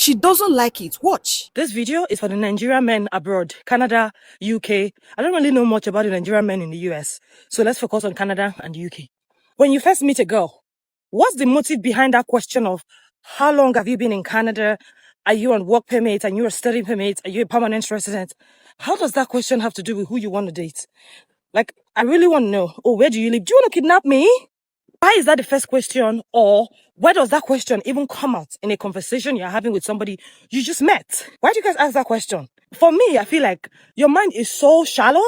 She doesn't like it. Watch. This video is for the Nigerian men abroad, Canada, UK. I don't really know much about the Nigerian men in the US, so let's focus on Canada and UK. When you first meet a girl, what's the motive behind that question of how long have you been in Canada? Are you on work permit? Are you a study permit? Are you a permanent resident? How does that question have to do with who you want to date? Like, I really want to know. Oh, where do you live? Do you want to kidnap me? Why is that the first question? Or where does that question even come out in a conversation you're having with somebody you just met? Why do you guys ask that question? For me, I feel like your mind is so shallow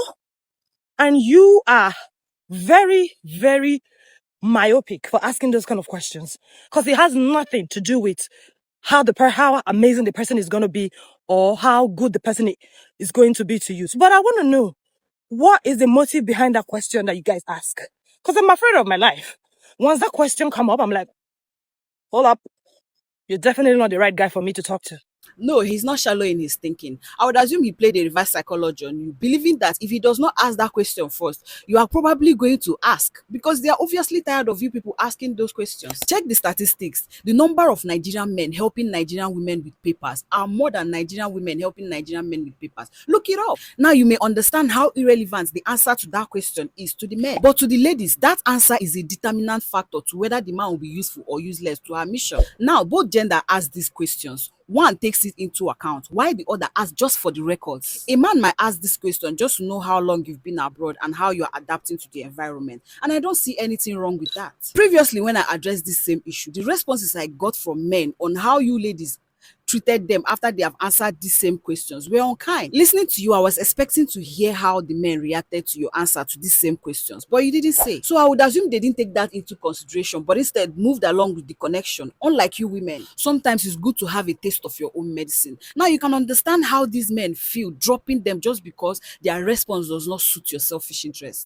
and you are very, very myopic for asking those kind of questions, because it has nothing to do with how amazing the person is going to be or how good the person is going to be to you. But I want to know, what is the motive behind that question that you guys ask? Because I'm afraid of my life. Once that question come up, I'm like, hold up, you're definitely not the right guy for me to talk to. No, he's not shallow in his thinking. I would assume he played a reverse psychology on you, believing that if he does not ask that question first, you are probably going to ask, because they are obviously tired of you people asking those questions. Check the statistics. The number of Nigerian men helping Nigerian women with papers are more than Nigerian women helping Nigerian men with papers. Look it up. Now you may understand how irrelevant the answer to that question is to the men. But to the ladies, that answer is a determinant factor to whether the man will be useful or useless to her mission. Now, both gender ask these questions. One takes it into account, while the other asks just for the records. A man might ask this question just to know how long you've been abroad and how you're adapting to the environment. And I don't see anything wrong with that. Previously, when I addressed this same issue, the responses I got from men on how you ladies treated them after they have answered these same questions were unkind. Listening to you, I was expecting to hear how the men reacted to your answer to these same questions, but you didn't say. So I would assume they didn't take that into consideration, but instead moved along with the connection. Unlike you women, sometimes it's good to have a taste of your own medicine. Now you can understand how these men feel dropping them just because their response does not suit your selfish interest.